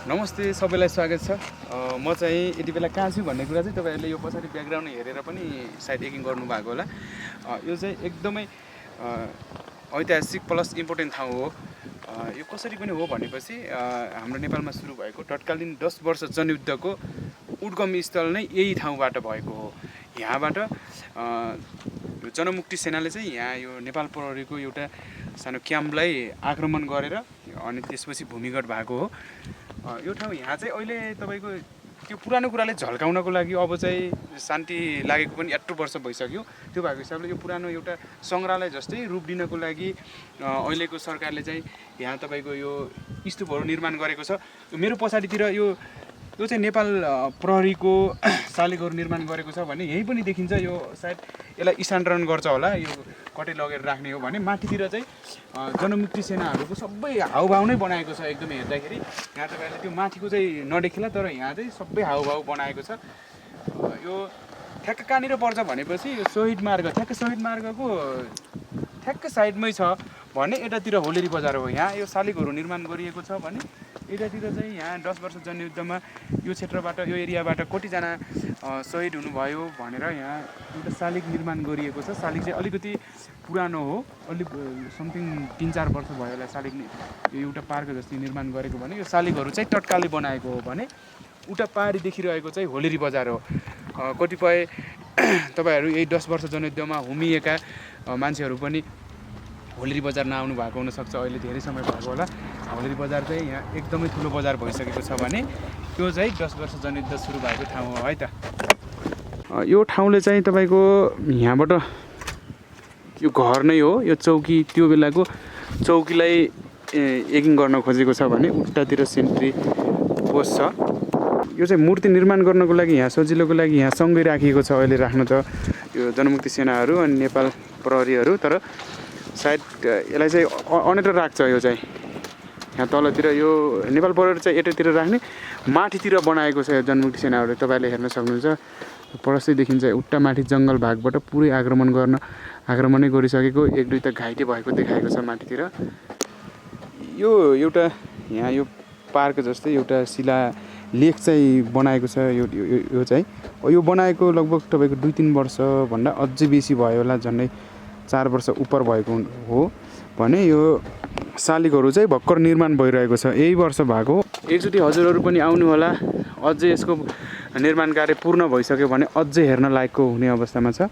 नमस्ते सबैलाई स्वागत छ। म चाहिँ यति बेला कहाँ छु भन्ने कुरा चाहिँ तपाईँहरूले यो पछाडि ब्याकग्राउन्ड हेरेर पनि सायद यकिङ गर्नुभएको होला। यो चाहिँ एकदमै ऐतिहासिक प्लस इम्पोर्टेन्ट ठाउँ हो। यो कसरी पनि हो भनेपछि हाम्रो नेपालमा सुरु भएको तत्कालीन 10 वर्ष जनयुद्धको उद्गम स्थल नै यही ठाउँबाट भएको हो। यहाँबाट जनमुक्ति सेनाले चाहिँ यहाँ यो नेपाल प्रहरीको एउटा सानो क्याम्पलाई आक्रमण गरेर अनि त्यसपछि भूमिगत भएको हो। यो ठाउँ यहाँ चाहिँ अहिले तपाईँको त्यो पुरानो कुराले झल्काउनको लागि अब चाहिँ शान्ति लागेको पनि 8 वर्ष भइसक्यो। त्यो भएको हिसाबले यो पुरानो एउटा सङ्ग्रहालय जस्तै रूप दिनको लागि अहिलेको सरकारले चाहिँ यहाँ तपाईँको यो स्तूपहरू निर्माण गरेको छ। मेरो पछाडितिर यो चाहिँ नेपाल प्रहरीको शालिगहरू निर्माण गरेको छ भने यहीँ पनि देखिन्छ। यो सायद यसलाई स्थानान्तरण गर्छ होला, यो कतै लगेर राख्ने हो भने। माथितिर चाहिँ जनमुक्ति सेनाहरूको सबै हाउभाउ नै बनाएको छ। एकदमै हेर्दाखेरि यहाँ तपाईँहरूले त्यो माथिको चाहिँ नदेखिला, तर यहाँ चाहिँ सबै हाउभाउ बनाएको छ। यो ठ्याक्क कहाँनिर पर्छ भनेपछि यो शहीद मार्ग, ठ्याक्क शहीद मार्गको ठ्याक्क साइडमै छ भने यतातिर होलेरी बजार हो। यहाँ यो शालिगहरू निर्माण गरिएको छ भने यतातिर चाहिँ यहाँ 10 वर्ष जनयुद्धमा यो क्षेत्रबाट यो एरियाबाट कतिजना शहीद हुनुभयो भनेर यहाँ एउटा शालिग निर्माण गरिएको छ। शालिग चाहिँ अलिकति पुरानो हो, अलिक समथिङ 3-4 वर्ष भयो होला शालिग यो एउटा पार्क जस्तै निर्माण गरेको भने। यो शालिगहरू चाहिँ तत्कालै बनाएको हो भने उता पारी देखिरहेको चाहिँ होलेरी बजार हो। कतिपय तपाईँहरू यही 10 वर्ष जनयुद्धमा होमिएका मान्छेहरू पनि होलेरी बजार नआउनु भएको हुनसक्छ, अहिले धेरै समय भएको होला। होलेरी बजार चाहिँ यहाँ एकदमै ठुलो बजार भइसकेको छ भने त्यो चाहिँ 10 वर्ष जनयुद्ध सुरु भएको ठाउँ हो है त। यो ठाउँले चाहिँ तपाईँको यहाँबाट यो घर नै हो। यो चौकी त्यो बेलाको चौकीलाई यकिङ गर्न खोजेको छ भने उतातिर सेन्ट्री पोस्ट छ। यो चाहिँ मूर्ति निर्माण गर्नको लागि यहाँ सजिलोको लागि यहाँ सँगै राखिएको छ। अहिले राख्न त यो जनमुक्ति सेनाहरू अनि नेपाल प्रहरीहरू, तर सायद यसलाई चाहिँ अन्यत्र राख्छ। यो चाहिँ यहाँ तलतिर यो नेपाल प्रहरी चाहिँ यतातिर राख्ने, माथितिर बनाएको छ यो जनमुक्ति सेनाहरू। तपाईँले हेर्न सक्नुहुन्छ परस्तै देखिन्छ। उट्टा माथि जङ्गल भागबाट पुरै आक्रमणै गरिसकेको, 1-2 त घाइते भएको देखाएको छ माथितिर। यो एउटा यहाँ यो पार्क जस्तै एउटा शिला लेख चाहिँ बनाएको छ। यो चाहिँ यो बनाएको लगभग तपाईँको 2-3 वर्षभन्दा अझै बेसी भयो होला, झन्डै 4 वर्ष उपर भएको हो भने यो शालिगहरू चाहिँ भर्खर निर्माण भइरहेको छ, यही वर्ष भएको। एकचोटि हजुरहरू पनि आउनु होला, अझै यसको निर्माण कार्य पूर्ण भइसक्यो भने अझै हेर्न लायकको हुने अवस्थामा छ।